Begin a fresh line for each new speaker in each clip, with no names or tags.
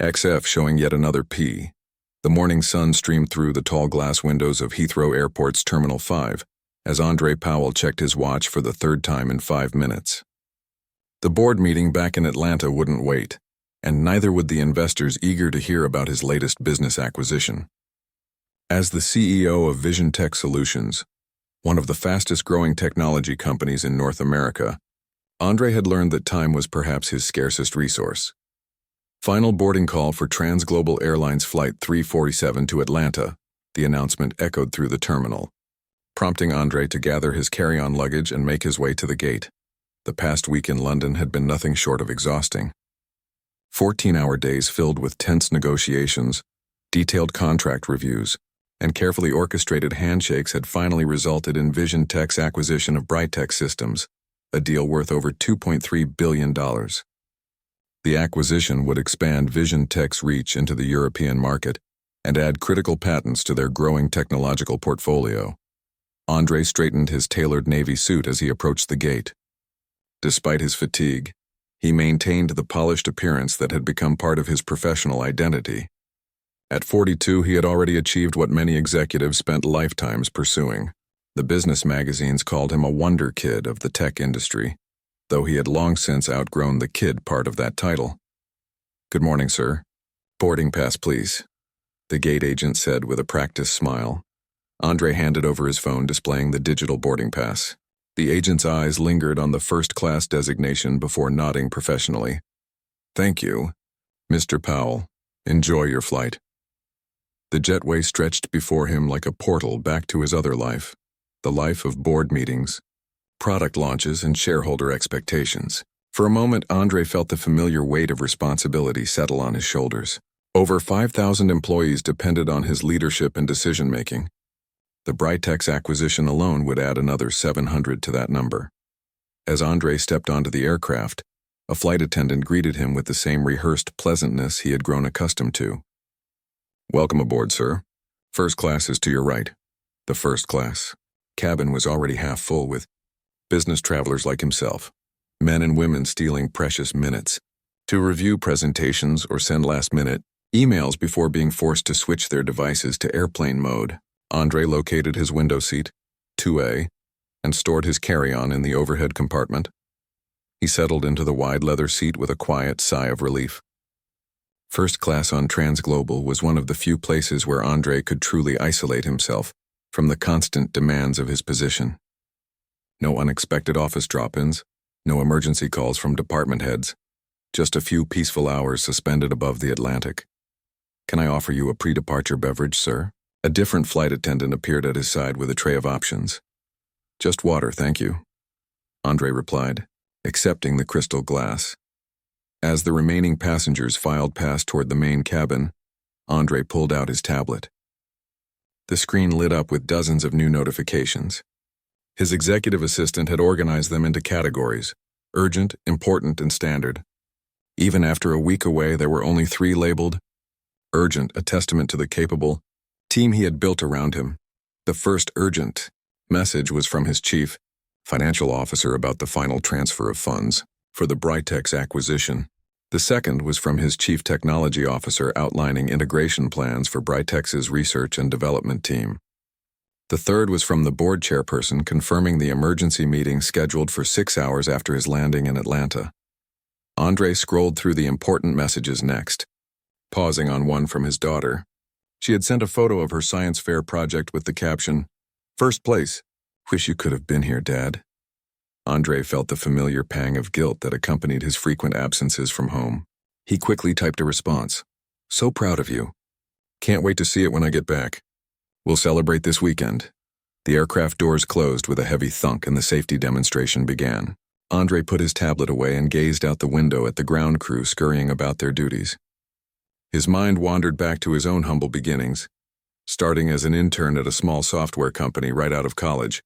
XF showing yet another P. The morning sun streamed through the tall glass windows of Heathrow Airport's Terminal 5 as Andre Powell checked his watch for the third time in 5 minutes. The board meeting back in Atlanta wouldn't wait, and neither would the investors eager to hear about his latest business acquisition. As the CEO of Vision Tech Solutions, one of the fastest-growing technology companies in North America, Andre had learned that time was perhaps his scarcest resource. Final boarding call for Transglobal Airlines Flight 347 to Atlanta, the announcement echoed through the terminal, prompting Andre to gather his carry-on luggage and make his way to the gate. The past week in London had been nothing short of exhausting. 14-hour days filled with tense negotiations, detailed contract reviews, and carefully orchestrated handshakes had finally resulted in Vision Tech's acquisition of Brightech Systems, a deal worth over $2.3 billion. The acquisition would expand Vision Tech's reach into the European market and add critical patents to their growing technological portfolio. Andre straightened his tailored navy suit as he approached the gate. Despite his fatigue, he maintained the polished appearance that had become part of his professional identity. At 42, he had already achieved what many executives spent lifetimes pursuing. The business magazines called him a wonder kid of the tech industry, though he had long since outgrown the kid part of that title. "Good morning, sir. Boarding pass, please," the gate agent said with a practiced smile. Andre handed over his phone displaying the digital boarding pass. The agent's eyes lingered on the first-class designation before nodding professionally. "Thank you, Mr. Powell. Enjoy your flight." The jetway stretched before him like a portal back to his other life, the life of board meetings, product launches, and shareholder expectations. For a moment, Andre felt the familiar weight of responsibility settle on his shoulders. Over 5,000 employees depended on his leadership and decision-making. The Brightech's acquisition alone would add another 700 to that number. As Andre stepped onto the aircraft, a flight attendant greeted him with the same rehearsed pleasantness he had grown accustomed to. "Welcome aboard, sir. First class is to your right." The first class cabin was already half full with business travelers like himself, men and women stealing precious minutes to review presentations or send last-minute emails before being forced to switch their devices to airplane mode. Andre located his window seat, 2A, and stored his carry-on in the overhead compartment. He settled into the wide leather seat with a quiet sigh of relief. First class on Transglobal was one of the few places where Andre could truly isolate himself from the constant demands of his position. No unexpected office drop-ins, no emergency calls from department heads, just a few peaceful hours suspended above the Atlantic. "Can I offer you a pre-departure beverage, sir?" A different flight attendant appeared at his side with a tray of options. "Just water, thank you," Andre replied, accepting the crystal glass. As the remaining passengers filed past toward the main cabin, Andre pulled out his tablet. The screen lit up with dozens of new notifications. His executive assistant had organized them into categories: urgent, important, and standard. Even after a week away, there were only 3 labeled urgent, a testament to the capable team he had built around him. The first urgent message was from his chief financial officer about the final transfer of funds for the Brightech's acquisition. The second was from his chief technology officer outlining integration plans for Brightech's research and development team. The third was from the board chairperson confirming the emergency meeting scheduled for 6 hours after his landing in Atlanta. Andre scrolled through the important messages next, pausing on one from his daughter. She had sent a photo of her science fair project with the caption, "First place. Wish you could have been here, Dad." Andre felt the familiar pang of guilt that accompanied his frequent absences from home. He quickly typed a response. "So proud of you. Can't wait to see it when I get back. We'll celebrate this weekend." The aircraft doors closed with a heavy thunk and the safety demonstration began. Andre put his tablet away and gazed out the window at the ground crew scurrying about their duties. His mind wandered back to his own humble beginnings, starting as an intern at a small software company right out of college,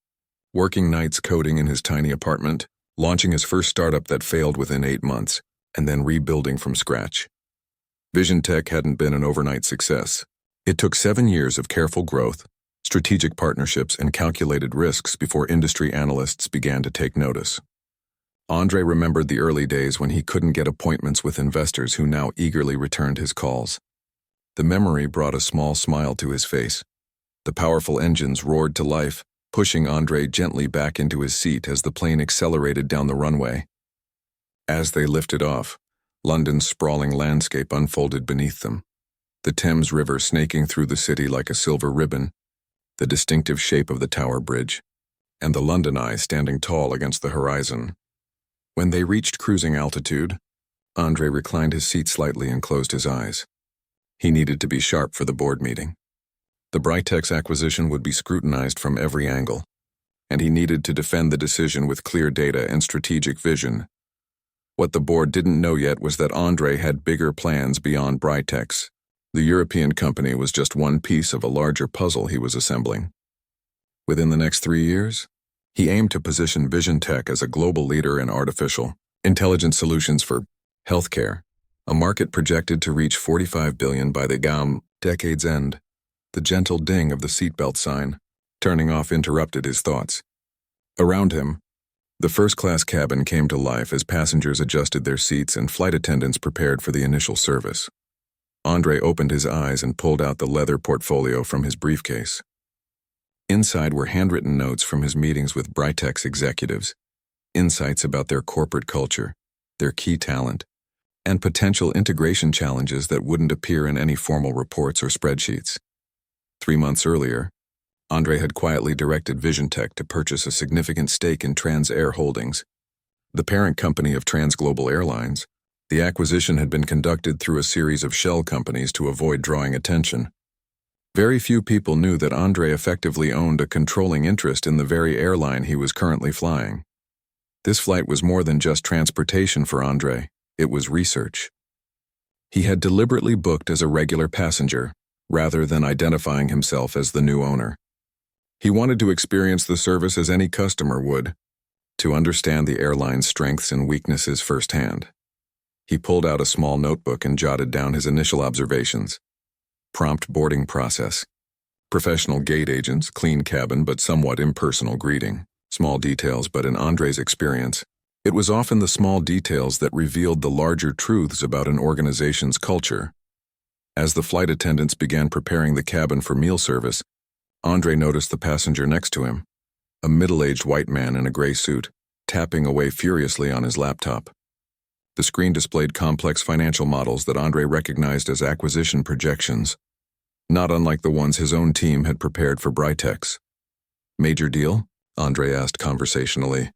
working nights coding in his tiny apartment, launching his first startup that failed within 8 months, and then rebuilding from scratch. Vision Tech hadn't been an overnight success. It took 7 years of careful growth, strategic partnerships, and calculated risks before industry analysts began to take notice. Andre remembered the early days when he couldn't get appointments with investors who now eagerly returned his calls. The memory brought a small smile to his face. The powerful engines roared to life, pushing Andre gently back into his seat as the plane accelerated down the runway. As they lifted off, London's sprawling landscape unfolded beneath them. The Thames River snaking through the city like a silver ribbon, the distinctive shape of the Tower Bridge, and the London Eye standing tall against the horizon. When they reached cruising altitude, Andre reclined his seat slightly and closed his eyes. He needed to be sharp for the board meeting. The Britex acquisition would be scrutinized from every angle, and he needed to defend the decision with clear data and strategic vision. What the board didn't know yet was that Andre had bigger plans beyond Britex. The European company was just one piece of a larger puzzle he was assembling. Within the next 3 years, he aimed to position Vision Tech as a global leader in artificial intelligence solutions for healthcare, a market projected to reach $45 billion by the decade's end. The gentle ding of the seatbelt sign, turning off, interrupted his thoughts. Around him, the first-class cabin came to life as passengers adjusted their seats and flight attendants prepared for the initial service. Andre opened his eyes and pulled out the leather portfolio from his briefcase. Inside were handwritten notes from his meetings with Britex executives, insights about their corporate culture, their key talent, and potential integration challenges that wouldn't appear in any formal reports or spreadsheets. 3 months earlier, Andre had quietly directed VisionTech to purchase a significant stake in Transair Holdings, the parent company of Transglobal Airlines. The acquisition had been conducted through a series of shell companies to avoid drawing attention. Very few people knew that Andre effectively owned a controlling interest in the very airline he was currently flying. This flight was more than just transportation for Andre, it was research. He had deliberately booked as a regular passenger, rather than identifying himself as the new owner. He wanted to experience the service as any customer would, to understand the airline's strengths and weaknesses firsthand. He pulled out a small notebook and jotted down his initial observations. Prompt boarding process. Professional gate agents, clean cabin but somewhat impersonal greeting. Small details, but in Andre's experience, it was often the small details that revealed the larger truths about an organization's culture. As the flight attendants began preparing the cabin for meal service, Andre noticed the passenger next to him, a middle-aged white man in a gray suit, tapping away furiously on his laptop. The screen displayed complex financial models that Andre recognized as acquisition projections, not unlike the ones his own team had prepared for Britex. "Major deal?" Andre asked conversationally.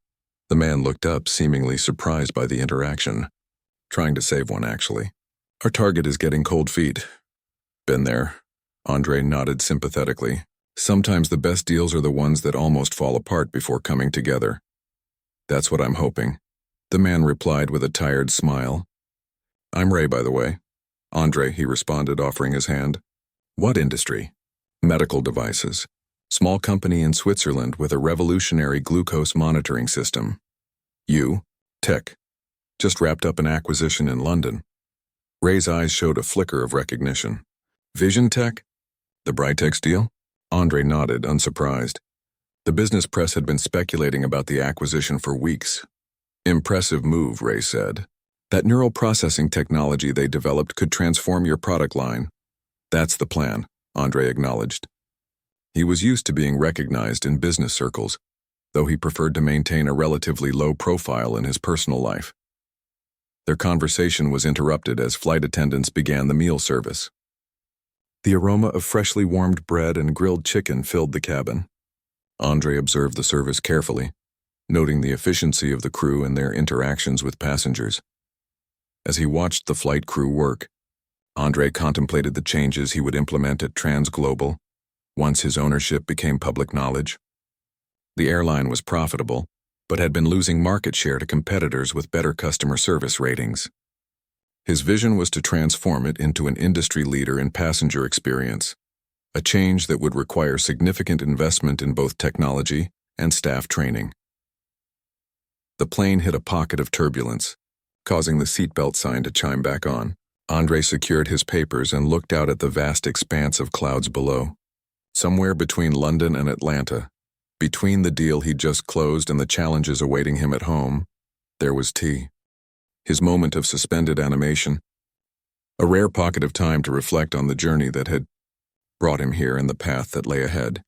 The man looked up, seemingly surprised by the interaction. "Trying to save one, actually. Our target is getting cold feet." "Been there." Andre nodded sympathetically. "Sometimes the best deals are the ones that almost fall apart before coming together." "That's what I'm hoping," the man replied with a tired smile. "I'm Ray, by the way." "Andre," he responded, offering his hand. "What industry?" "Medical devices. Small company in Switzerland with a revolutionary glucose monitoring system." "You?" "Tech. Just wrapped up an acquisition in London." Ray's eyes showed a flicker of recognition. "Vision Tech? The Britex deal?" Andre nodded, unsurprised. The business press had been speculating about the acquisition for weeks. "Impressive move," Ray said. "That neural processing technology they developed could transform your product line." "That's the plan," Andre acknowledged. He was used to being recognized in business circles, though he preferred to maintain a relatively low profile in his personal life. Their conversation was interrupted as flight attendants began the meal service. The aroma of freshly warmed bread and grilled chicken filled the cabin. Andre observed the service carefully, noting the efficiency of the crew and their interactions with passengers. As he watched the flight crew work, Andre contemplated the changes he would implement at Transglobal once his ownership became public knowledge. The airline was profitable, but had been losing market share to competitors with better customer service ratings. His vision was to transform it into an industry leader in passenger experience, a change that would require significant investment in both technology and staff training. The plane hit a pocket of turbulence, causing the seatbelt sign to chime back on. Andre secured his papers and looked out at the vast expanse of clouds below. Somewhere between London and Atlanta, between the deal he'd just closed and the challenges awaiting him at home, There was tea. His moment of suspended animation. A rare pocket of time to reflect on the journey that had brought him here and the path that lay ahead.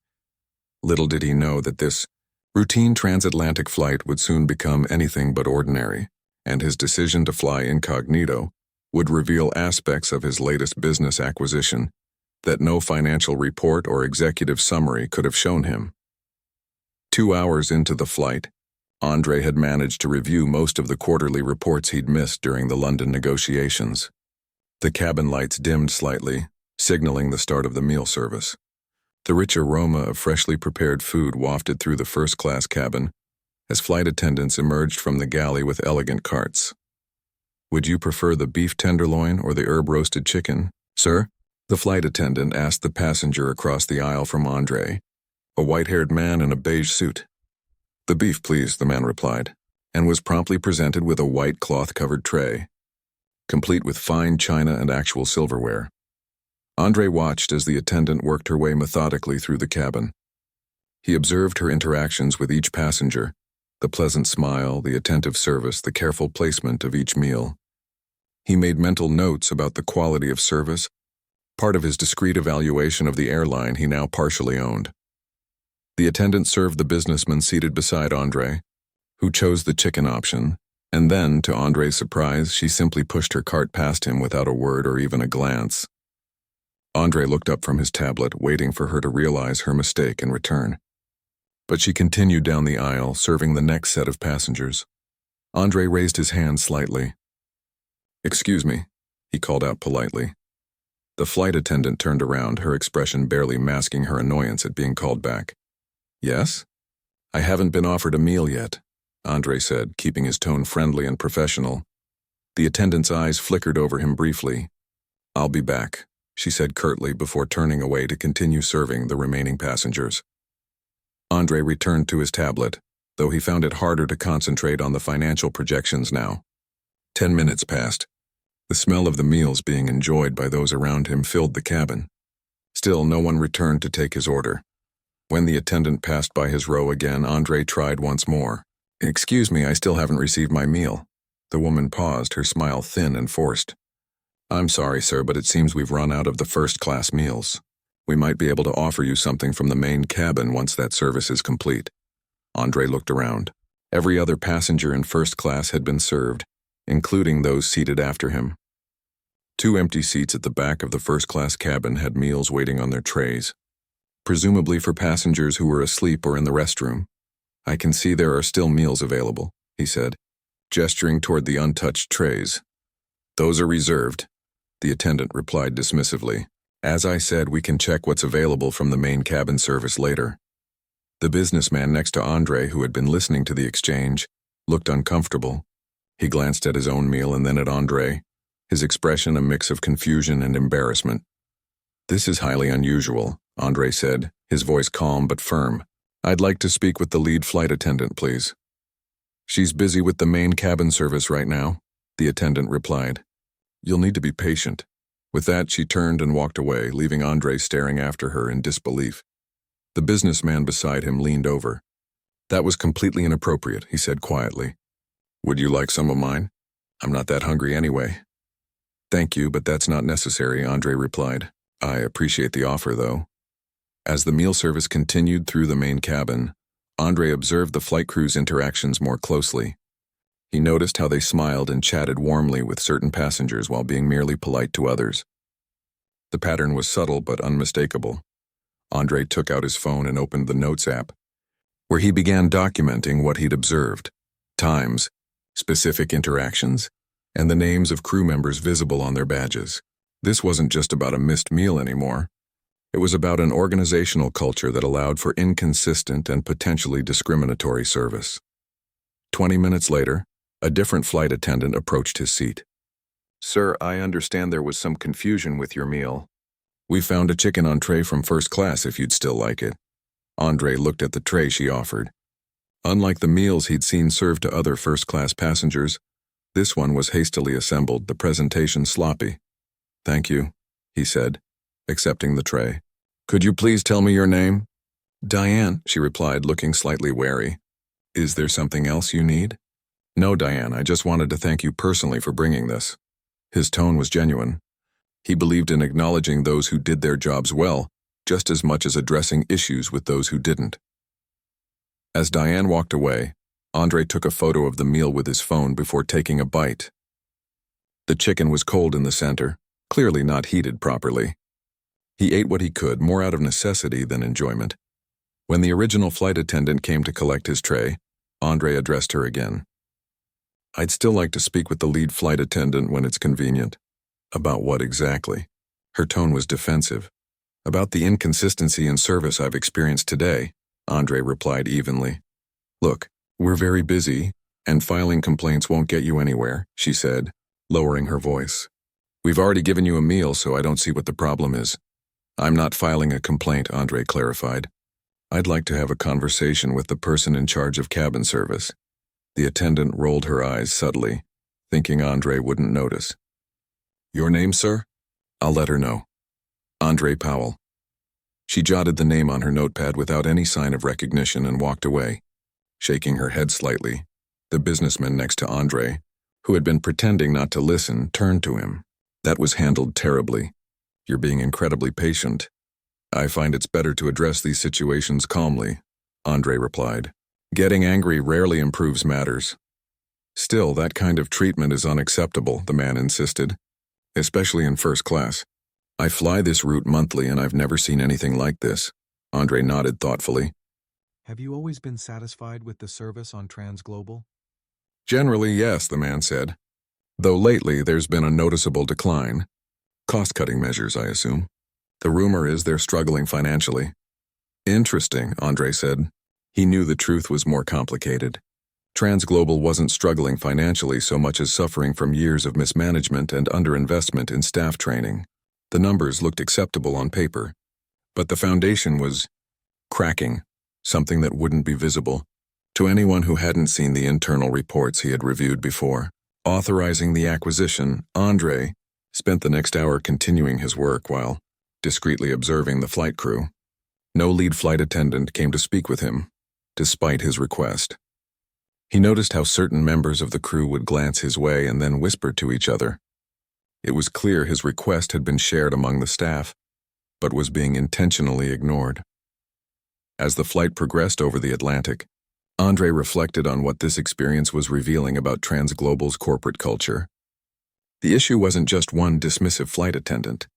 Little did he know that this routine transatlantic flight would soon become anything but ordinary, and his decision to fly incognito would reveal aspects of his latest business acquisition that no financial report or executive summary could have shown him. 2 hours into the flight, Andre had managed to review most of the quarterly reports he'd missed during the London negotiations. The cabin lights dimmed slightly, signaling the start of the meal service. The rich aroma of freshly prepared food wafted through the first-class cabin as flight attendants emerged from the galley with elegant carts. "Would you prefer the beef tenderloin or the herb-roasted chicken, sir?" the flight attendant asked the passenger across the aisle from Andre, a white-haired man in a beige suit. "The beef, please," the man replied, and was promptly presented with a white cloth-covered tray, complete with fine china and actual silverware. Andre watched as the attendant worked her way methodically through the cabin. He observed her interactions with each passenger, the pleasant smile, the attentive service, the careful placement of each meal. He made mental notes about the quality of service, part of his discreet evaluation of the airline he now partially owned. The attendant served the businessman seated beside Andre, who chose the chicken option, and then, to Andre's surprise, she simply pushed her cart past him without a word or even a glance. Andre looked up from his tablet, waiting for her to realize her mistake and return. But she continued down the aisle, serving the next set of passengers. Andre raised his hand slightly. "Excuse me," he called out politely. The flight attendant turned around, her expression barely masking her annoyance at being called back. "Yes? I haven't been offered a meal yet," Andre said, keeping his tone friendly and professional. The attendant's eyes flickered over him briefly. "I'll be back," she said curtly before turning away to continue serving the remaining passengers. Andre returned to his tablet, though he found it harder to concentrate on the financial projections now. 10 minutes passed. The smell of the meals being enjoyed by those around him filled the cabin. Still, no one returned to take his order. When the attendant passed by his row again, Andre tried once more. "Excuse me, I still haven't received my meal." The woman paused, her smile thin and forced. "I'm sorry, sir, but it seems we've run out of the first-class meals. We might be able to offer you something from the main cabin once that service is complete." Andre looked around. Every other passenger in first class had been served, including those seated after him. 2 empty seats at the back of the first-class cabin had meals waiting on their trays, presumably for passengers who were asleep or in the restroom. "I can see there are still meals available," he said, gesturing toward the untouched trays. "Those are reserved," the attendant replied dismissively. "As I said, we can check what's available from the main cabin service later." The businessman next to Andre, who had been listening to the exchange, looked uncomfortable. He glanced at his own meal and then at Andre, his expression a mix of confusion and embarrassment. "This is highly unusual," Andre said, his voice calm but firm. "I'd like to speak with the lead flight attendant, please." "She's busy with the main cabin service right now," the attendant replied. "You'll need to be patient." With that, she turned and walked away, leaving Andre staring after her in disbelief. The businessman beside him leaned over. "That was completely inappropriate," he said quietly. "Would you like some of mine? I'm not that hungry anyway." "Thank you, but that's not necessary," Andre replied. "I appreciate the offer, though." As the meal service continued through the main cabin, Andre observed the flight crew's interactions more closely. He noticed how they smiled and chatted warmly with certain passengers while being merely polite to others. The pattern was subtle but unmistakable. Andre took out his phone and opened the Notes app, where he began documenting what he'd observed: times, specific interactions, and the names of crew members visible on their badges. This wasn't just about a missed meal anymore. It was about an organizational culture that allowed for inconsistent and potentially discriminatory service. 20 minutes later, a different flight attendant approached his seat. "Sir, I understand there was some confusion with your meal. We found a chicken entree from first class if you'd still like it." Andre looked at the tray she offered. Unlike the meals he'd seen served to other first-class passengers, this one was hastily assembled, the presentation sloppy. "Thank you," he said, accepting the tray. "Could you please tell me your name?" "Diane," she replied, looking slightly wary. "Is there something else you need?" No, Diane, I just wanted to thank you personally for bringing this. His tone was genuine. He believed in acknowledging those who did their jobs well, just as much as addressing issues with those who didn't. As Diane walked away, Andre took a photo of the meal with his phone before taking a bite. The chicken was cold in the center, clearly not heated properly. He ate what he could, more out of necessity than enjoyment. When the original flight attendant came to collect his tray, Andre addressed her again. I'd still like to speak with the lead flight attendant when it's convenient. About what exactly? Her tone was defensive. About the inconsistency in service I've experienced today, Andre replied evenly. Look, we're very busy, and filing complaints won't get you anywhere, she said, lowering her voice. We've already given you a meal, so I don't see what the problem is. I'm not filing a complaint, Andre clarified. I'd like to have a conversation with the person in charge of cabin service. The attendant rolled her eyes subtly, thinking Andre wouldn't notice. Your name, sir? I'll let her know. Andre Powell. She jotted the name on her notepad without any sign of recognition and walked away, shaking her head slightly. The businessman next to Andre, who had been pretending not to listen, turned to him. That was handled terribly. You're being incredibly patient. I find it's better to address these situations calmly, Andre replied. Getting angry rarely improves matters. Still, that kind of treatment is unacceptable, the man insisted, especially in first class. I fly this route monthly and I've never seen anything like this. Andre nodded thoughtfully.
Have you always been satisfied with the service on Transglobal?
Generally, yes, the man said. Though lately there's been a noticeable decline. Cost-cutting measures, I assume. The rumor is they're struggling financially. Interesting, Andre said. He knew the truth was more complicated. Transglobal wasn't struggling financially so much as suffering from years of mismanagement and underinvestment in staff training. The numbers looked acceptable on paper, but the foundation was cracking, something that wouldn't be visible to anyone who hadn't seen the internal reports he had reviewed before. Authorizing the acquisition, Andre spent the next hour continuing his work while discreetly observing the flight crew. No lead flight attendant came to speak with him, despite his request. He noticed how certain members of the crew would glance his way and then whisper to each other. It was clear his request had been shared among the staff, but was being intentionally ignored. As the flight progressed over the Atlantic, Andre reflected on what this experience was revealing about Transglobal's corporate culture. The issue wasn't just one dismissive flight attendant.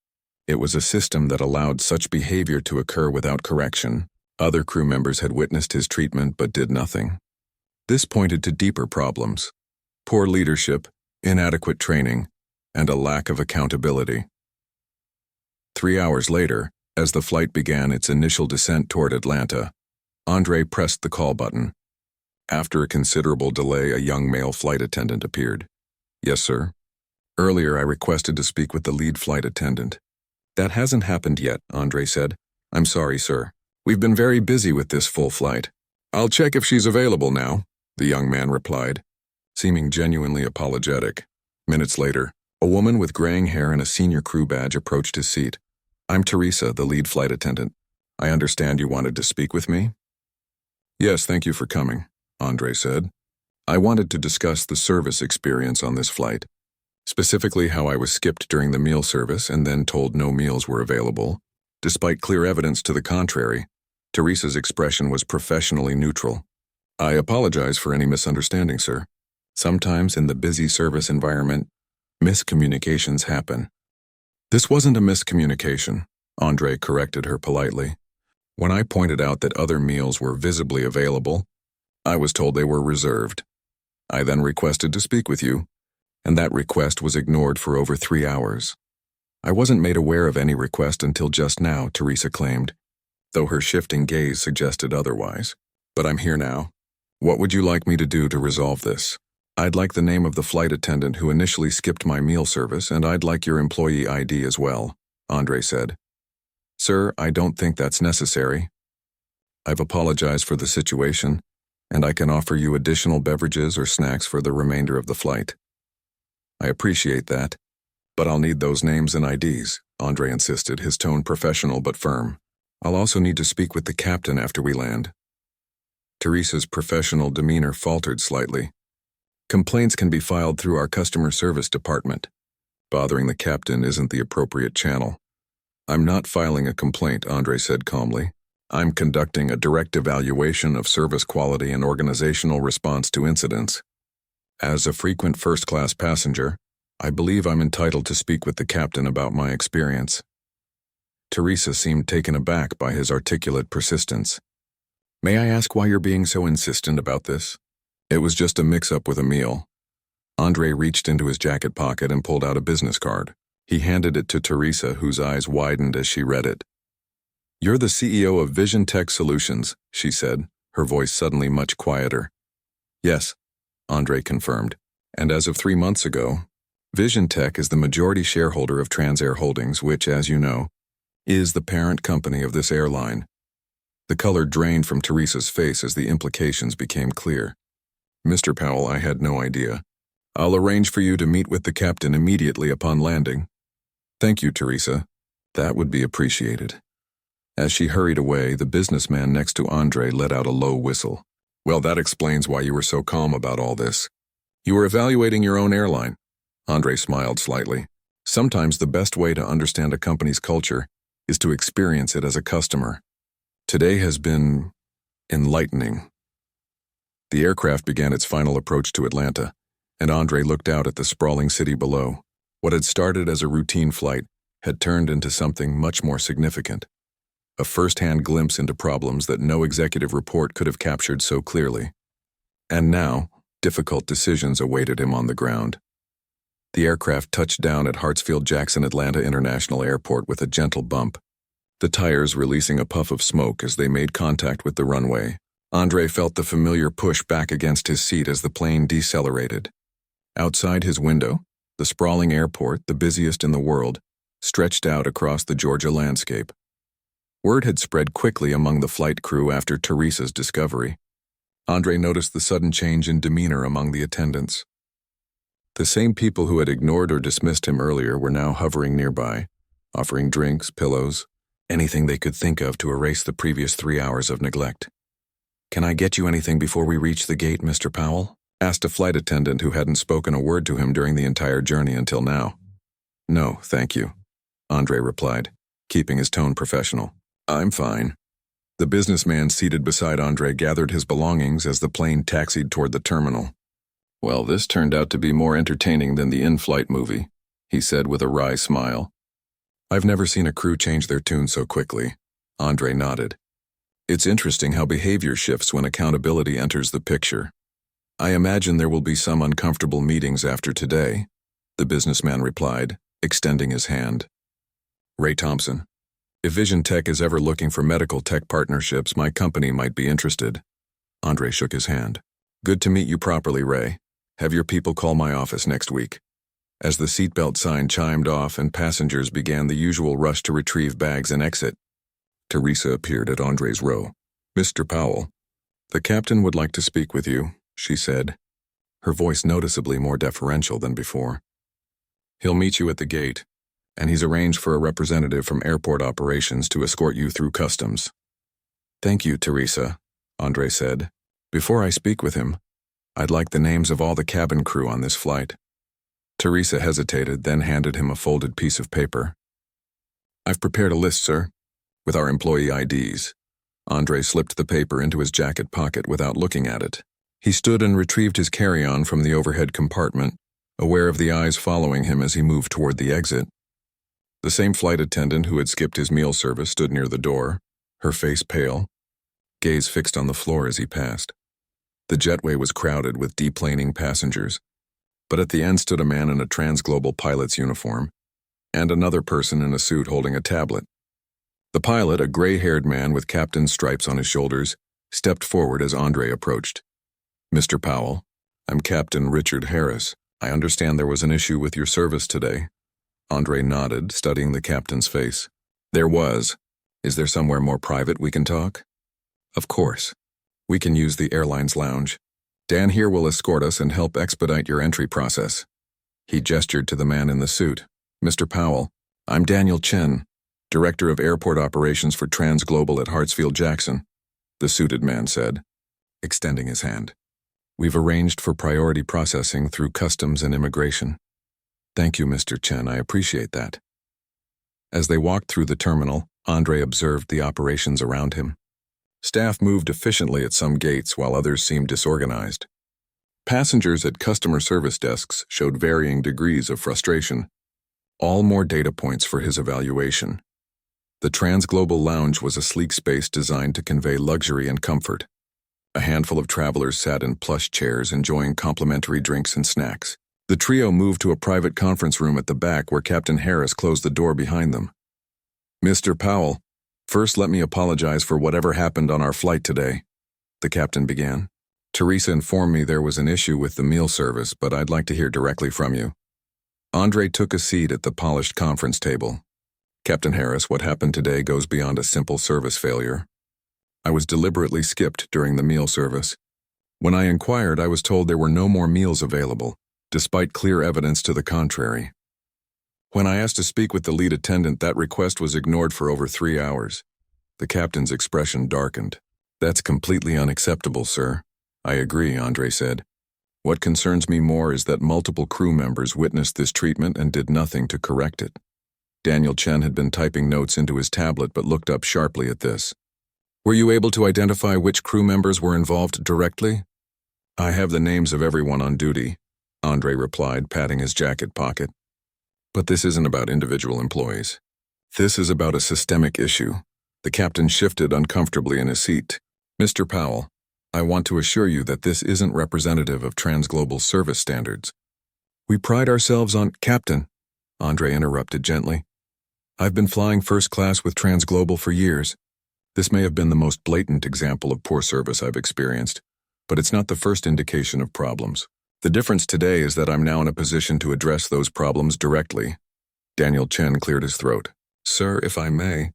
It was a system that allowed such behavior to occur without correction. Other crew members had witnessed his treatment but did nothing. This pointed to deeper problems: poor leadership, inadequate training, and a lack of accountability. 3 hours later, as the flight began its initial descent toward Atlanta, Andre pressed the call button. After a considerable delay, a young male flight attendant appeared. Yes, sir. Earlier, I requested to speak with the lead flight attendant. That hasn't happened yet, Andre said. I'm sorry, sir. We've been very busy with this full flight. I'll check if she's available now, the young man replied, seeming genuinely apologetic. Minutes later, a woman with graying hair and a senior crew badge approached his seat. I'm Teresa, the lead flight attendant. I understand you wanted to speak with me? Yes, thank you for coming, Andre said. I wanted to discuss the service experience on this flight, specifically how I was skipped during the meal service and then told no meals were available. Despite clear evidence to the contrary, Teresa's expression was professionally neutral. I apologize for any misunderstanding, sir. Sometimes in the busy service environment, miscommunications happen. This wasn't a miscommunication, Andre corrected her politely. When I pointed out that other meals were visibly available, I was told they were reserved. I then requested to speak with you, and that request was ignored for over 3 hours. I wasn't made aware of any request until just now, Teresa claimed, though her shifting gaze suggested otherwise. But I'm here now. What would you like me to do to resolve this? I'd like the name of the flight attendant who initially skipped my meal service, and I'd like your employee ID as well, Andre said. Sir, I don't think that's necessary. I've apologized for the situation, and I can offer you additional beverages or snacks for the remainder of the flight. I appreciate that, but I'll need those names and IDs, Andre insisted, his tone professional but firm. I'll also need to speak with the captain after we land. Teresa's professional demeanor faltered slightly. Complaints can be filed through our customer service department. Bothering the captain isn't the appropriate channel. I'm not filing a complaint, Andre said calmly. I'm conducting a direct evaluation of service quality and organizational response to incidents. As a frequent first-class passenger, I believe I'm entitled to speak with the captain about my experience. Teresa seemed taken aback by his articulate persistence. May I ask why you're being so insistent about this? It was just a mix-up with a meal. Andre reached into his jacket pocket and pulled out a business card. He handed it to Teresa, whose eyes widened as she read it. You're the CEO of Vision Tech Solutions, she said, her voice suddenly much quieter. Yes, Andre confirmed. And as of 3 months ago, Vision Tech is the majority shareholder of Transair Holdings, which, as you know, is the parent company of this airline. The color drained from Teresa's face as the implications became clear. Mr. Powell, I had no idea. I'll arrange for you to meet with the captain immediately upon landing. Thank you, Teresa. That would be appreciated. As she hurried away, the businessman next to Andre let out a low whistle. Well, that explains why you were so calm about all this. You were evaluating your own airline. Andre smiled slightly. Sometimes the best way to understand a company's culture is to experience it as a customer. Today has been enlightening. The aircraft began its final approach to Atlanta, and Andre looked out at the sprawling city below. What had started as a routine flight had turned into something much more significant. A first-hand glimpse into problems that no executive report could have captured so clearly. And now, difficult decisions awaited him on the ground. The aircraft touched down at Hartsfield-Jackson Atlanta International Airport with a gentle bump, the tires releasing a puff of smoke as they made contact with the runway. Andre felt the familiar push back against his seat as the plane decelerated. Outside his window, the sprawling airport, the busiest in the world, stretched out across the Georgia landscape. Word had spread quickly among the flight crew after Teresa's discovery. Andre noticed the sudden change in demeanor among the attendants. The same people who had ignored or dismissed him earlier were now hovering nearby, offering drinks, pillows, anything they could think of to erase the previous 3 hours of neglect. Can I get you anything before we reach the gate, Mr. Powell? Asked a flight attendant who hadn't spoken a word to him during the entire journey until now. No, thank you, Andre replied, keeping his tone professional. I'm fine. The businessman seated beside Andre gathered his belongings as the plane taxied toward the terminal. Well, this turned out to be more entertaining than the in-flight movie, he said with a wry smile. I've never seen a crew change their tune so quickly. Andre nodded. It's interesting how behavior shifts when accountability enters the picture. I imagine there will be some uncomfortable meetings after today, the businessman replied, extending his hand. Ray Thompson. If Vision Tech is ever looking for medical tech partnerships, my company might be interested. Andre shook his hand. Good to meet you properly, Ray. Have your people call my office next week. As the seatbelt sign chimed off and passengers began the usual rush to retrieve bags and exit, Teresa appeared at Andre's row. Mr. Powell, the captain would like to speak with you, she said, her voice noticeably more deferential than before. He'll meet you at the gate, and he's arranged for a representative from airport operations to escort you through customs. Thank you, Teresa, Andre said. Before I speak with him, I'd like the names of all the cabin crew on this flight. Teresa hesitated, then handed him a folded piece of paper. I've prepared a list, sir, with our employee IDs. Andre slipped the paper into his jacket pocket without looking at it. He stood and retrieved his carry-on from the overhead compartment, aware of the eyes following him as he moved toward the exit. The same flight attendant who had skipped his meal service stood near the door, her face pale, gaze fixed on the floor as he passed. The jetway was crowded with deplaning passengers, but at the end stood a man in a transglobal pilot's uniform, and another person in a suit holding a tablet. The pilot, a gray-haired man with captain's stripes on his shoulders, stepped forward as Andre approached. Mr. Powell, I'm Captain Richard Harris. I understand there was an issue with your service today. Andre nodded, studying the captain's face. There was. Is there somewhere more private we can talk? Of course. We can use the airline's lounge. Dan here will escort us and help expedite your entry process. He gestured to the man in the suit. Mr. Powell, I'm Daniel Chen, Director of Airport Operations for Transglobal at Hartsfield-Jackson, the suited man said, extending his hand. We've arranged for priority processing through customs and immigration. Thank you, Mr. Chen, I appreciate that. As they walked through the terminal, Andre observed the operations around him. Staff moved efficiently at some gates while others seemed disorganized. Passengers at customer service desks showed varying degrees of frustration. All more data points for his evaluation. The Transglobal Lounge was a sleek space designed to convey luxury and comfort. A handful of travelers sat in plush chairs enjoying complimentary drinks and snacks. The trio moved to a private conference room at the back where Captain Harris closed the door behind them. Mr. Powell, first let me apologize for whatever happened on our flight today, the captain began. Teresa informed me there was an issue with the meal service, but I'd like to hear directly from you. Andre took a seat at the polished conference table. Captain Harris, what happened today goes beyond a simple service failure. I was deliberately skipped during the meal service. When I inquired, I was told there were no more meals available, despite clear evidence to the contrary. When I asked to speak with the lead attendant, that request was ignored for over 3 hours. The captain's expression darkened. That's completely unacceptable, sir. I agree, Andre said. What concerns me more is that multiple crew members witnessed this treatment and did nothing to correct it. Daniel Chen had been typing notes into his tablet but looked up sharply at this. Were you able to identify which crew members were involved directly? I have the names of everyone on duty, Andre replied, patting his jacket pocket. But this isn't about individual employees. This is about a systemic issue. The captain shifted uncomfortably in his seat. Mr. Powell, I want to assure you that this isn't representative of Transglobal service standards. We pride ourselves on— Captain, Andre interrupted gently. I've been flying first class with Transglobal for years. This may have been the most blatant example of poor service I've experienced, but it's not the first indication of problems. The difference today is that I'm now in a position to address those problems directly. Daniel Chen cleared his throat. Sir, if I may,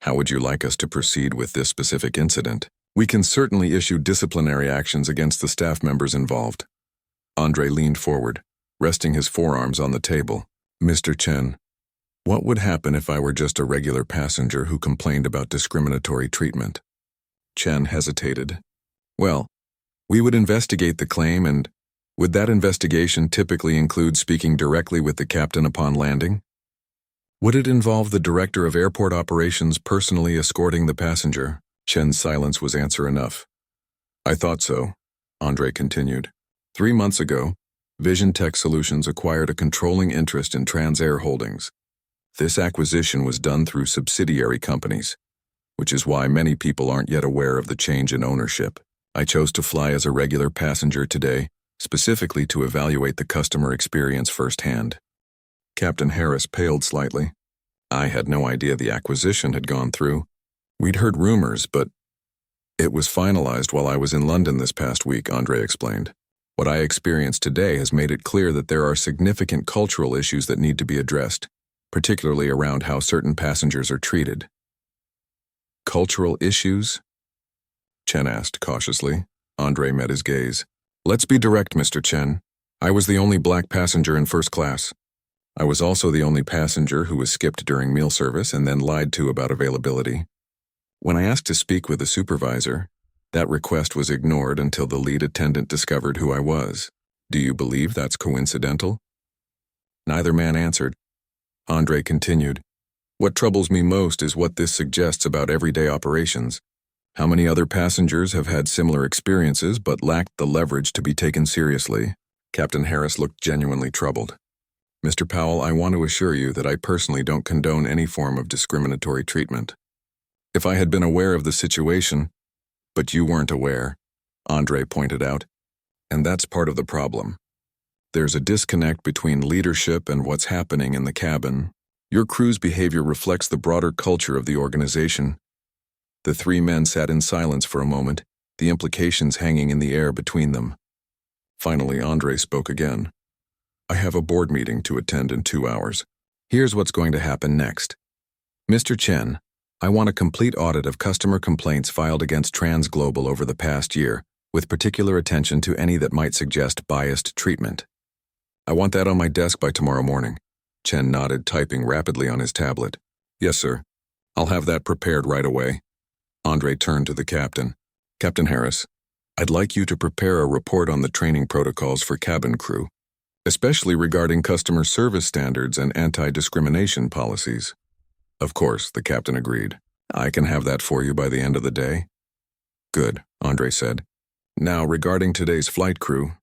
how would you like us to proceed with this specific incident? We can certainly issue disciplinary actions against the staff members involved. Andre leaned forward, resting his forearms on the table. Mr. Chen, what would happen if I were just a regular passenger who complained about discriminatory treatment? Chen hesitated. Well, we would investigate the claim, and would that investigation typically include speaking directly with the captain upon landing? Would it involve the director of airport operations personally escorting the passenger? Chen's silence was answer enough. I thought so, Andre continued. 3 months ago, Vision Tech Solutions acquired a controlling interest in Transair Holdings. This acquisition was done through subsidiary companies, which is why many people aren't yet aware of the change in ownership. I chose to fly as a regular passenger today, specifically to evaluate the customer experience firsthand. Captain Harris paled slightly. I had no idea the acquisition had gone through. We'd heard rumors, but it was finalized while I was in London this past week, Andre explained. What I experienced today has made it clear that there are significant cultural issues that need to be addressed, particularly around how certain passengers are treated. Cultural issues? Chen asked cautiously. Andre met his gaze. Let's be direct, Mr. Chen. I was the only black passenger in first class. I was also the only passenger who was skipped during meal service and then lied to about availability. When I asked to speak with a supervisor, that request was ignored until the lead attendant discovered who I was. Do you believe that's coincidental? Neither man answered. Andre continued. What troubles me most is what this suggests about everyday operations. How many other passengers have had similar experiences but lacked the leverage to be taken seriously? Captain Harris looked genuinely troubled. Mr. Powell, I want to assure you that I personally don't condone any form of discriminatory treatment. If I had been aware of the situation, but you weren't aware, Andre pointed out, and that's part of the problem. There's a disconnect between leadership and what's happening in the cabin. Your crew's behavior reflects the broader culture of the organization. The 3 men sat in silence for a moment, the implications hanging in the air between them. Finally, Andre spoke again. I have a board meeting to attend in 2 hours. Here's what's going to happen next. Mr. Chen, I want a complete audit of customer complaints filed against Transglobal over the past year, with particular attention to any that might suggest biased treatment. I want that on my desk by tomorrow morning. Chen nodded, typing rapidly on his tablet. Yes, sir. I'll have that prepared right away. Andre turned to the captain. Captain Harris, I'd like you to prepare a report on the training protocols for cabin crew, especially regarding customer service standards and anti-discrimination policies. Of course, the captain agreed. I can have that for you by the end of the day. Good, Andre said. Now, regarding today's flight crew.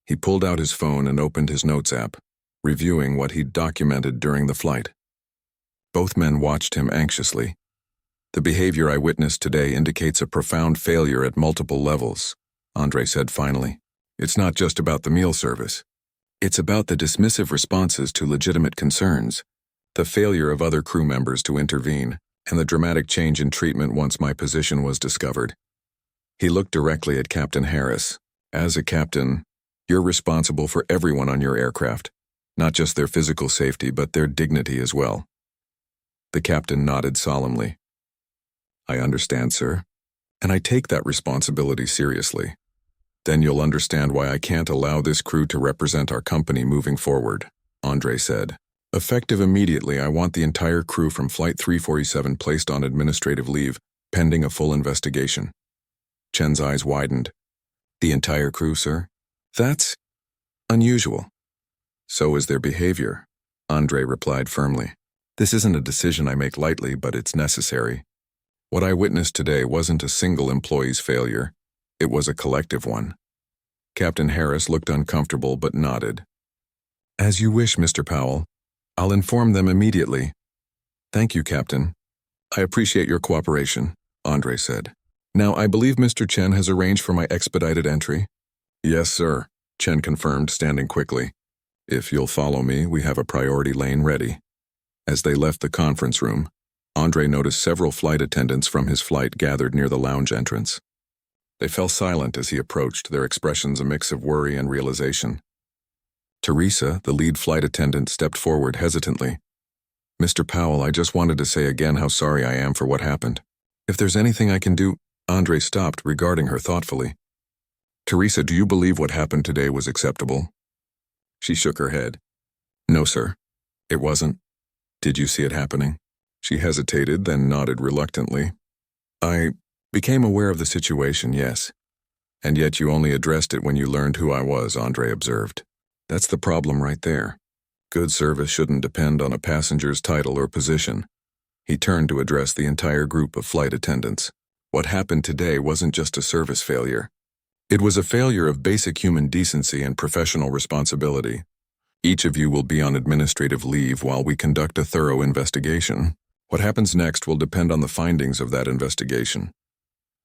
He pulled out his phone and opened his notes app, reviewing what he'd documented during the flight. Both men watched him anxiously. The behavior I witnessed today indicates a profound failure at multiple levels, Andre said finally. It's not just about the meal service. It's about the dismissive responses to legitimate concerns, the failure of other crew members to intervene, and the dramatic change in treatment once my position was discovered. He looked directly at Captain Harris. As a captain, you're responsible for everyone on your aircraft, not just their physical safety, but their dignity as well. The captain nodded solemnly. I understand, sir, and I take that responsibility seriously. Then you'll understand why I can't allow this crew to represent our company moving forward, Andre said. Effective immediately, I want the entire crew from Flight 347 placed on administrative leave, pending a full investigation. Chen's eyes widened. The entire crew, sir? That's unusual. So is their behavior, Andre replied firmly. This isn't a decision I make lightly, but it's necessary. What I witnessed today wasn't a single employee's failure. It was a collective one. Captain Harris looked uncomfortable but nodded. As you wish, Mr. Powell. I'll inform them immediately. Thank you, Captain. I appreciate your cooperation, Andre said. Now, I believe Mr. Chen has arranged for my expedited entry. Yes, sir, Chen confirmed, standing quickly. If you'll follow me, we have a priority lane ready. As they left the conference room, Andre noticed several flight attendants from his flight gathered near the lounge entrance. They fell silent as he approached, their expressions a mix of worry and realization. Teresa, the lead flight attendant, stepped forward hesitantly. Mr. Powell, I just wanted to say again how sorry I am for what happened. If there's anything I can do— Andre stopped, regarding her thoughtfully. Teresa, do you believe what happened today was acceptable? She shook her head. No, sir. It wasn't. Did you see it happening? She hesitated, then nodded reluctantly. I became aware of the situation, yes. And yet you only addressed it when you learned who I was, Andre observed. That's the problem right there. Good service shouldn't depend on a passenger's title or position. He turned to address the entire group of flight attendants. What happened today wasn't just a service failure. It was a failure of basic human decency and professional responsibility. Each of you will be on administrative leave while we conduct a thorough investigation. What happens next will depend on the findings of that investigation.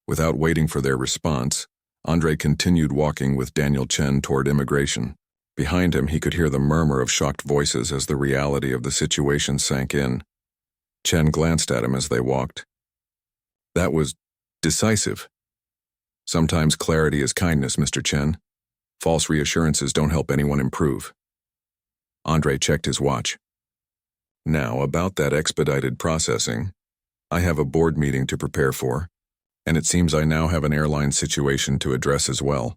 Without waiting for their response, Andre continued walking with Daniel Chen toward immigration. Behind him, he could hear the murmur of shocked voices as the reality of the situation sank in. Chen glanced at him as they walked. That was decisive. Sometimes clarity is kindness, Mr. Chen. False reassurances don't help anyone improve. Andre checked his watch. Now, about that expedited processing, I have a board meeting to prepare for, and it seems I now have an airline situation to address as well.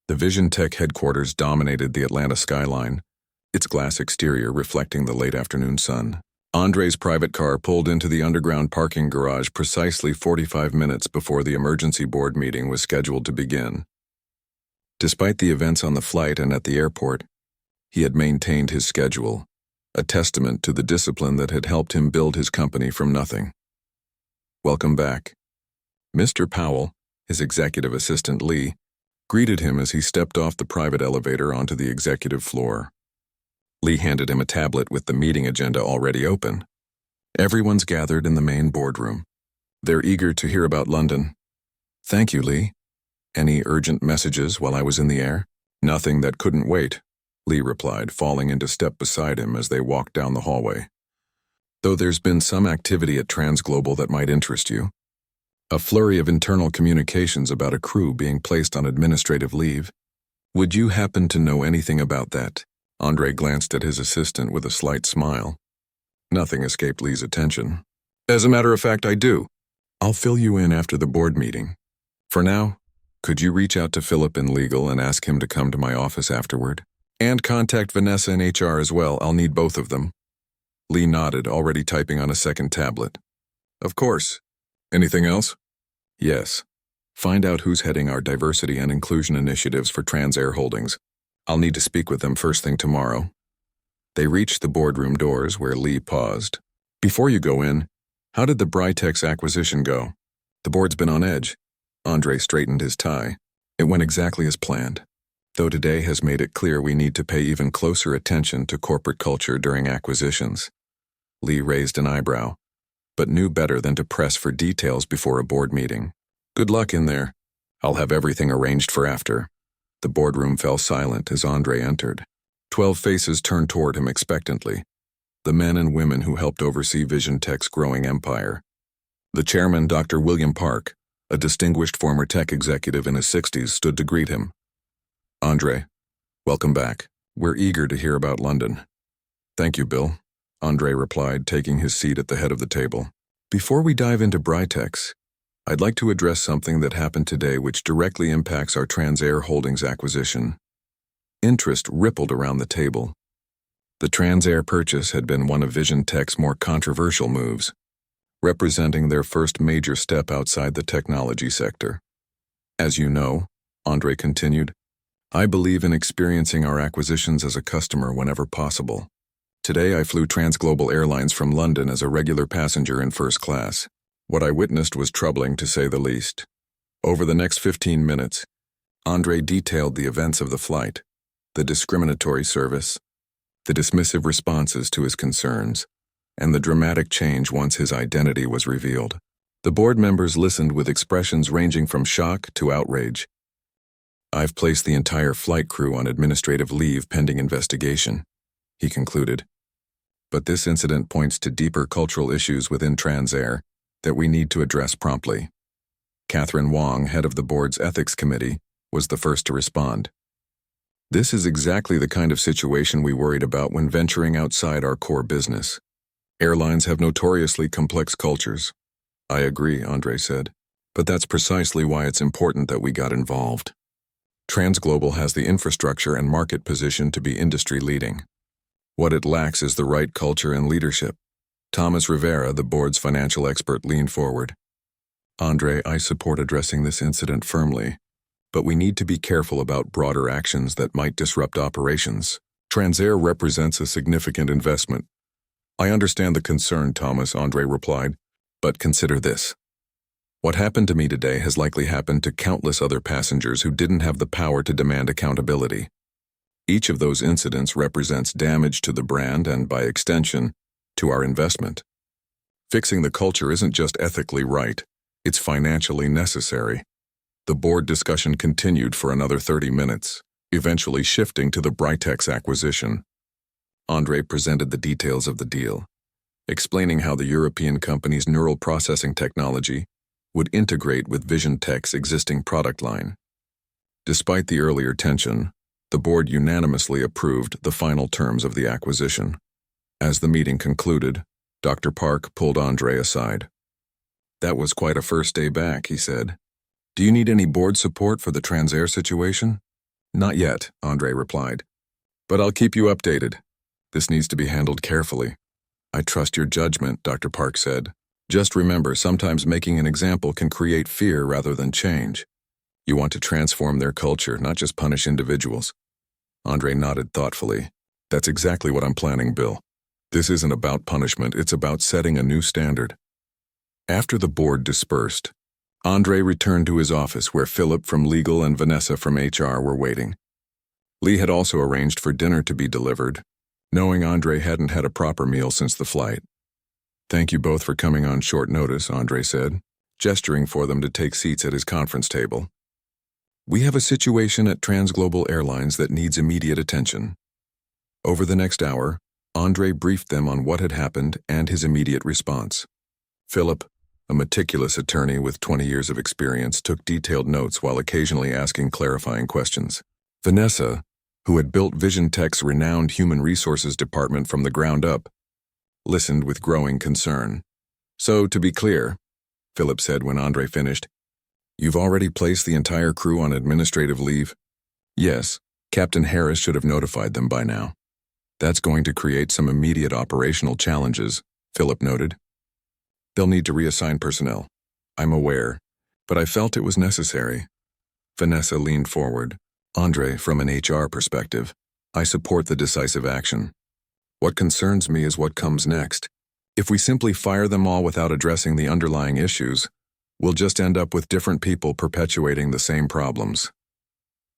The Vision Tech headquarters dominated the Atlanta skyline, its glass exterior reflecting the late afternoon sun. Andre's private car pulled into the underground parking garage precisely 45 minutes before the emergency board meeting was scheduled to begin. Despite the events on the flight and at the airport, he had maintained his schedule, a testament to the discipline that had helped him build his company from nothing. Welcome back. Mr. Powell, his executive assistant Lee, greeted him as he stepped off the private elevator onto the executive floor. Lee handed him a tablet with the meeting agenda already open. Everyone's gathered in the main boardroom. They're eager to hear about London. Thank you, Lee. Any urgent messages while I was in the air? Nothing that couldn't wait, Lee replied, falling into step beside him as they walked down the hallway. Though there's been some activity at Transglobal that might interest you. A flurry of internal communications about a crew being placed on administrative leave. Would you happen to know anything about that? Andre glanced at his assistant with a slight smile. Nothing escaped Lee's attention. As a matter of fact, I do. I'll fill you in after the board meeting. For now, could you reach out to Philip in legal and ask him to come to my office afterward? And contact Vanessa in HR as well. I'll need both of them. Lee nodded, already typing on a second tablet. Of course. Anything else? Yes. Find out who's heading our diversity and inclusion initiatives for Transair Holdings. I'll need to speak with them first thing tomorrow. They reached the boardroom doors where Lee paused. Before you go in, how did the Britex acquisition go? The board's been on edge. Andre straightened his tie. It went exactly as planned, though today has made it clear we need to pay even closer attention to corporate culture during acquisitions. Lee raised an eyebrow, but knew better than to press for details before a board meeting. Good luck in there. I'll have everything arranged for after. The boardroom fell silent as Andre entered. 12 faces turned toward him expectantly, the men and women who helped oversee Vision Tech's growing empire. The chairman, Dr. William Park, a distinguished former tech executive in his 60s, stood to greet him. Andre, welcome back. We're eager to hear about London. Thank you, Bill, Andre replied, taking his seat at the head of the table. Before we dive into Britex, I'd like to address something that happened today which directly impacts our Transair Holdings acquisition. Interest rippled around the table. The Transair purchase had been one of Vision Tech's more controversial moves, representing their first major step outside the technology sector. As you know, Andre continued, I believe in experiencing our acquisitions as a customer whenever possible. Today I flew Transglobal Airlines from London as a regular passenger in first class. What I witnessed was troubling to say the least. Over the next 15 minutes, Andre detailed the events of the flight, the discriminatory service, the dismissive responses to his concerns, and the dramatic change once his identity was revealed. The board members listened with expressions ranging from shock to outrage. I've placed the entire flight crew on administrative leave pending investigation, he concluded. But this incident points to deeper cultural issues within Transair that we need to address promptly. Catherine Wong, head of the board's ethics committee, was the first to respond. This is exactly the kind of situation we worried about when venturing outside our core business. Airlines have notoriously complex cultures. I agree, Andre said, but that's precisely why it's important that we got involved. Transglobal has the infrastructure and market position to be industry-leading. What it lacks is the right culture and leadership. Thomas Rivera, the board's financial expert, leaned forward. Andre, I support addressing this incident firmly, but we need to be careful about broader actions that might disrupt operations. Transair represents a significant investment. I understand the concern, Thomas, Andre replied, but consider this. What happened to me today has likely happened to countless other passengers who didn't have the power to demand accountability. Each of those incidents represents damage to the brand and, by extension, to our investment. Fixing the culture isn't just ethically right, it's financially necessary. The board discussion continued for another 30 minutes, eventually shifting to the Britex acquisition. Andre presented the details of the deal, explaining how the European company's neural processing technology would integrate with Vision Tech's existing product line. Despite the earlier tension, the board unanimously approved the final terms of the acquisition. As the meeting concluded, Dr. Park pulled Andre aside. That was quite a first day back, he said. Do you need any board support for the Transair situation? Not yet, Andre replied. But I'll keep you updated. This needs to be handled carefully. I trust your judgment, Dr. Park said. Just remember, sometimes making an example can create fear rather than change. You want to transform their culture, not just punish individuals. Andre nodded thoughtfully. That's exactly what I'm planning, Bill. This isn't about punishment, it's about setting a new standard. After the board dispersed, Andre returned to his office where Philip from legal and Vanessa from HR were waiting. Lee had also arranged for dinner to be delivered, knowing Andre hadn't had a proper meal since the flight. Thank you both for coming on short notice, Andre said, gesturing for them to take seats at his conference table. We have a situation at Transglobal Airlines that needs immediate attention. Over the next hour, Andre briefed them on what had happened and his immediate response. Philip, a meticulous attorney with 20 years of experience, took detailed notes while occasionally asking clarifying questions. Vanessa, who had built Vision Tech's renowned human resources department from the ground up, listened with growing concern. So, to be clear, Philip said when Andre finished, you've already placed the entire crew on administrative leave? Yes, Captain Harris should have notified them by now. That's going to create some immediate operational challenges, Philip noted. They'll need to reassign personnel. I'm aware, But I felt it was necessary. Vanessa leaned forward. Andre, from an HR perspective, I support the decisive action. What concerns me is what comes next. If we simply fire them all without addressing the underlying issues, we'll just end up with different people perpetuating the same problems.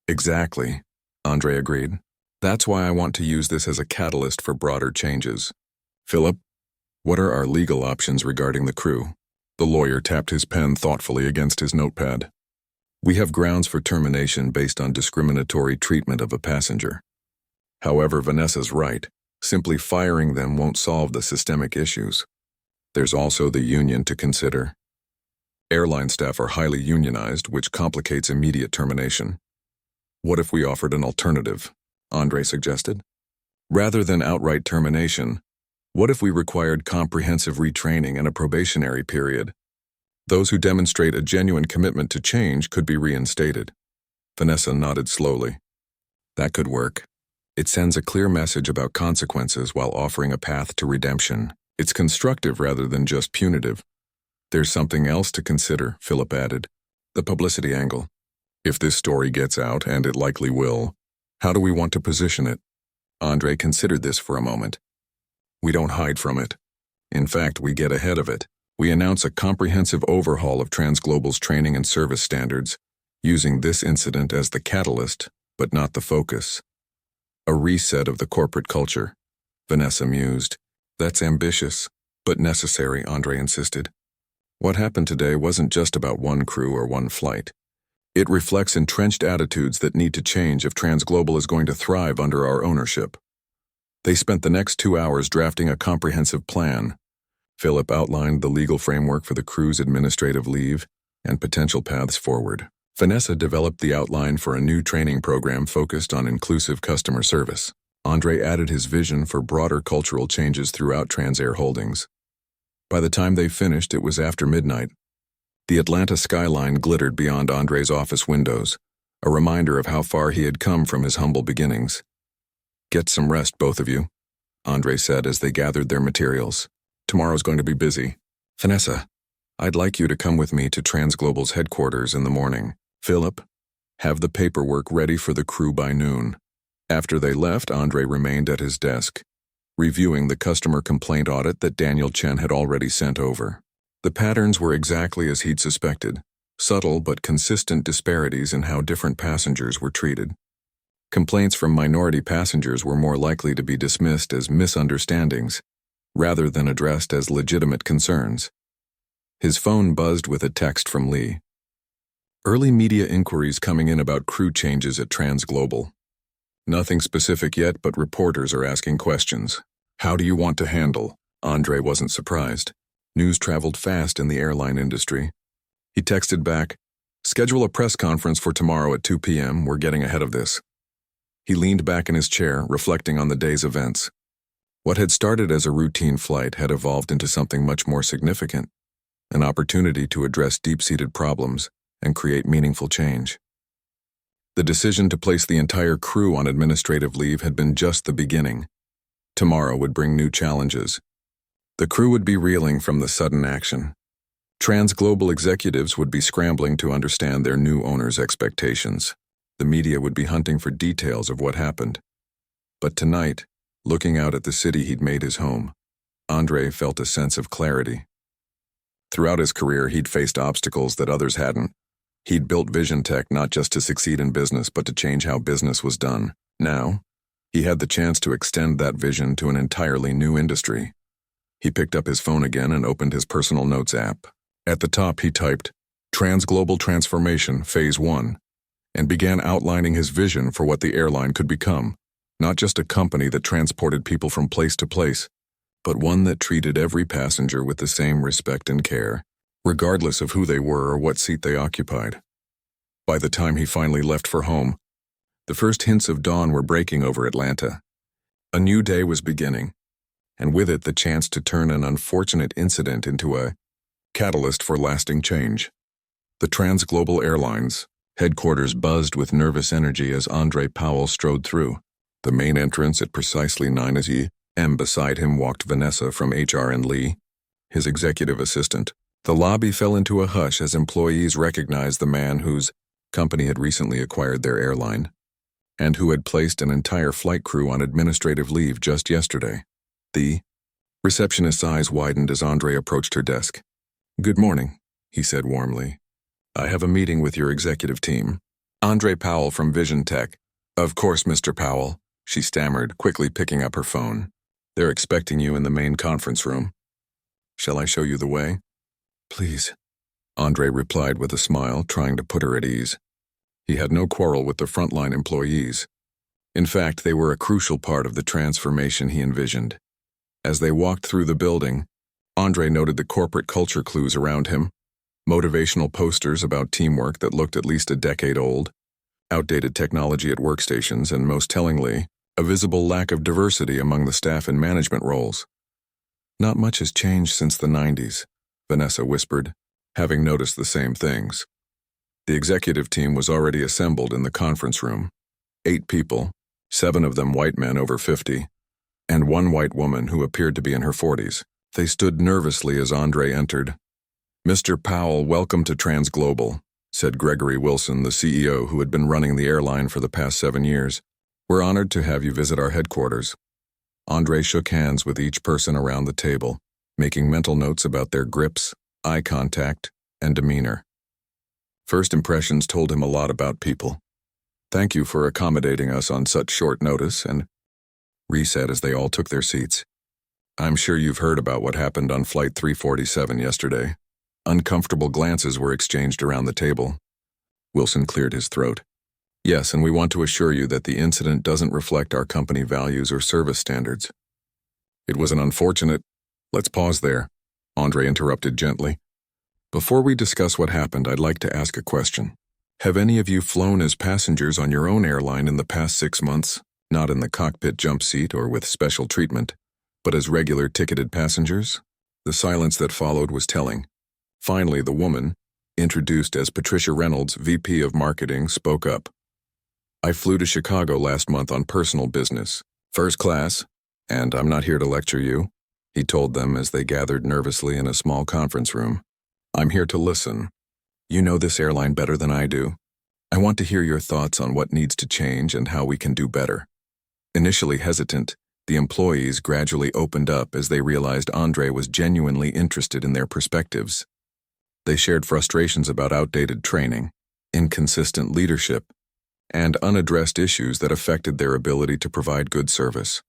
Exactly, Andre agreed. That's why I want to use this as a catalyst for broader changes. Philip, what are our legal options regarding the crew? The lawyer tapped his pen thoughtfully against his notepad. We have grounds for termination based on discriminatory treatment of a passenger. However, Vanessa's right. Simply firing them won't solve the systemic issues. There's also the union to consider. Airline staff are highly unionized, which complicates immediate termination. What if we offered an alternative? Andre suggested. Rather than outright termination, what if we required comprehensive retraining and a probationary period? Those who demonstrate a genuine commitment to change could be reinstated. Vanessa nodded slowly. That could work. It sends a clear message about consequences while offering a path to redemption. It's constructive rather than just punitive. There's something else to consider, Philip added. The publicity angle. If this story gets out, and it likely will, how do we want to position it? Andre considered this for a moment. We don't hide from it. In fact, we get ahead of it. We announce a comprehensive overhaul of TransGlobal's training and service standards, using this incident as the catalyst, but not the focus. A reset of the corporate culture, Vanessa mused. That's ambitious, but necessary, Andre insisted. What happened today wasn't just about one crew or one flight. It reflects entrenched attitudes that need to change if TransGlobal is going to thrive under our ownership. They spent the next 2 hours drafting a comprehensive plan. Philip outlined the legal framework for the crew's administrative leave and potential paths forward. Vanessa developed the outline for a new training program focused on inclusive customer service. Andre added his vision for broader cultural changes throughout Transair Holdings. By the time they finished, it was after midnight. The Atlanta skyline glittered beyond Andre's office windows, a reminder of how far he had come from his humble beginnings. Get some rest, both of you, Andre said as they gathered their materials. Tomorrow's going to be busy. Vanessa, I'd like you to come with me to TransGlobal's headquarters in the morning. Philip, have the paperwork ready for the crew by noon. After they left, Andre remained at his desk, reviewing the customer complaint audit that Daniel Chen had already sent over. The patterns were exactly as he'd suspected, subtle but consistent disparities in how different passengers were treated. Complaints from minority passengers were more likely to be dismissed as misunderstandings, rather than addressed as legitimate concerns. His phone buzzed with a text from Lee. Early media inquiries coming in about crew changes at TransGlobal. Nothing specific yet, but reporters are asking questions. How do you want to handle? Andre wasn't surprised. News traveled fast in the airline industry. He texted back, schedule a press conference for tomorrow at 2 p.m. We're getting ahead of this. He leaned back in his chair, reflecting on the day's events. What had started as a routine flight had evolved into something much more significant, an opportunity to address deep-seated problems and create meaningful change. The decision to place the entire crew on administrative leave had been just the beginning. Tomorrow would bring new challenges. The crew would be reeling from the sudden action. TransGlobal executives would be scrambling to understand their new owner's expectations. The media would be hunting for details of what happened. But tonight, looking out at the city he'd made his home, Andre felt a sense of clarity. Throughout his career, he'd faced obstacles that others hadn't. He'd built Vision Tech not just to succeed in business, but to change how business was done. Now, he had the chance to extend that vision to an entirely new industry. He picked up his phone again and opened his personal notes app. At the top, he typed, TransGlobal Transformation Phase 1, and began outlining his vision for what the airline could become. Not just a company that transported people from place to place, but one that treated every passenger with the same respect and care, regardless of who they were or what seat they occupied. By the time he finally left for home, the first hints of dawn were breaking over Atlanta. A new day was beginning, and with it the chance to turn an unfortunate incident into a catalyst for lasting change. The TransGlobal Airlines headquarters buzzed with nervous energy as Andre Powell strode through. The main entrance at precisely 9 a.m. Beside him walked Vanessa from HR and Lee, his executive assistant. The lobby fell into a hush as employees recognized the man whose company had recently acquired their airline, and who had placed an entire flight crew on administrative leave just yesterday. The receptionist's eyes widened as Andre approached her desk. "Good morning," he said warmly. "I have a meeting with your executive team." Andre Powell from Vision Tech. "Of course, Mr. Powell," she stammered, quickly picking up her phone. "They're expecting you in the main conference room. Shall I show you the way?" "Please," Andre replied with a smile, trying to put her at ease. He had no quarrel with the frontline employees. In fact, they were a crucial part of the transformation he envisioned. As they walked through the building, Andre noted the corporate culture clues around him: motivational posters about teamwork that looked at least a decade old, outdated technology at workstations, and most tellingly, a visible lack of diversity among the staff and management roles. "Not much has changed since the 90s, Vanessa whispered, having noticed the same things. The executive team was already assembled in the conference room. 8 people, 7 of them white men over 50, and 1 white woman who appeared to be in her 40s. They stood nervously as Andre entered. "Mr. Powell, welcome to TransGlobal," said Gregory Wilson, the CEO who had been running the airline for the past 7 years. "We're honored to have you visit our headquarters." Andre shook hands with each person around the table, making mental notes about their grips, eye contact, and demeanor. First impressions told him a lot about people. "Thank you for accommodating us on such short notice," and said as they all took their seats. "I'm sure you've heard about what happened on Flight 347 yesterday." Uncomfortable glances were exchanged around the table. Wilson cleared his throat. "Yes, and we want to assure you that the incident doesn't reflect our company values or service standards." "It was an unfortunate—" "Let's pause there," Andre interrupted gently. "Before we discuss what happened, I'd like to ask a question. Have any of you flown as passengers on your own airline in the past 6 months, not in the cockpit jump seat or with special treatment, but as regular ticketed passengers?" The silence that followed was telling. Finally, the woman, introduced as Patricia Reynolds, VP of Marketing, spoke up. "I flew to Chicago last month on personal business, first class, and I'm not here to lecture you," he told them as they gathered nervously in a small conference room. "I'm here to listen. You know this airline better than I do. I want to hear your thoughts on what needs to change and how we can do better." Initially hesitant, the employees gradually opened up as they realized Andre was genuinely interested in their perspectives. They shared frustrations about outdated training, inconsistent leadership, and unaddressed issues that affected their ability to provide good service.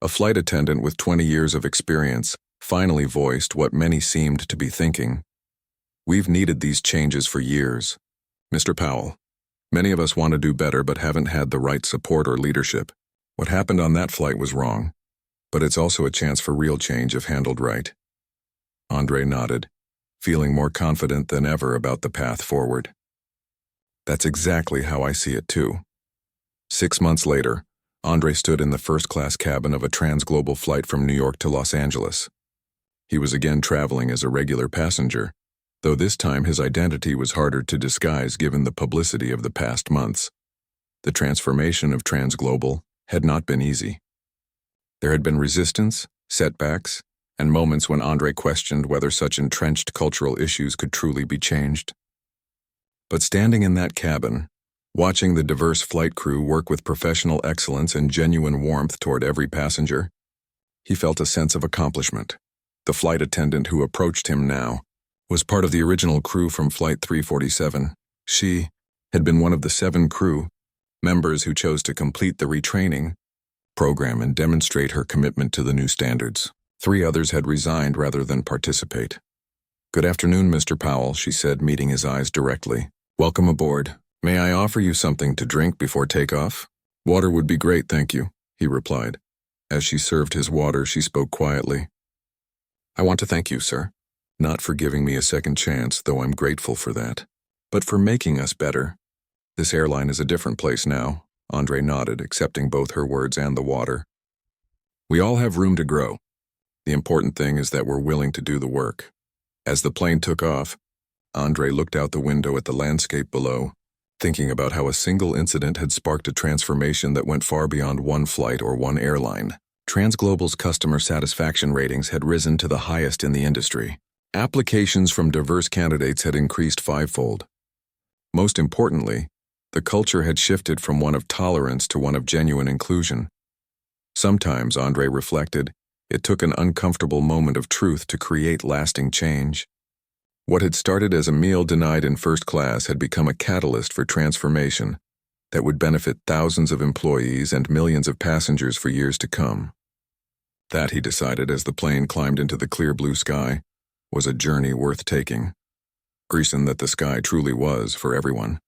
A flight attendant with 20 years of experience finally voiced what many seemed to be thinking. "We've needed these changes for years. Mr. Powell, many of us want to do better but haven't had the right support or leadership. What happened on that flight was wrong, but it's also a chance for real change if handled right." Andre nodded, feeling more confident than ever about the path forward. "That's exactly how I see it too." 6 months later, Andre stood in the first-class cabin of a TransGlobal flight from New York to Los Angeles. He was again traveling as a regular passenger, though this time his identity was harder to disguise given the publicity of the past months. The transformation of TransGlobal had not been easy. There had been resistance, setbacks, and moments when Andre questioned whether such entrenched cultural issues could truly be changed. But standing in that cabin, watching the diverse flight crew work with professional excellence and genuine warmth toward every passenger, he felt a sense of accomplishment. The flight attendant who approached him now was part of the original crew from Flight 347. She had been one of the 7 crew members who chose to complete the retraining program and demonstrate her commitment to the new standards. 3 others had resigned rather than participate. "Good afternoon, Mr. Powell," she said, meeting his eyes directly. "Welcome aboard. May I offer you something to drink before takeoff?" "Water would be great, thank you," he replied. As she served his water, she spoke quietly. "I want to thank you, sir. Not for giving me a second chance, though I'm grateful for that, but for making us better. This airline is a different place now," Andre nodded, accepting both her words and the water. "We all have room to grow. The important thing is that we're willing to do the work." As the plane took off, Andre looked out the window at the landscape below, thinking about how a single incident had sparked a transformation that went far beyond one flight or one airline. TransGlobal's customer satisfaction ratings had risen to the highest in the industry, Applications from diverse candidates had increased fivefold. Most importantly, the culture had shifted from one of tolerance to one of genuine inclusion. Sometimes, Andre reflected, it took an uncomfortable moment of truth to create lasting change. What had started as a meal denied in first class had become a catalyst for transformation that would benefit thousands of employees and millions of passengers for years to come. That, he decided as the plane climbed into the clear blue sky, was a journey worth taking. Reason that the sky truly was for everyone.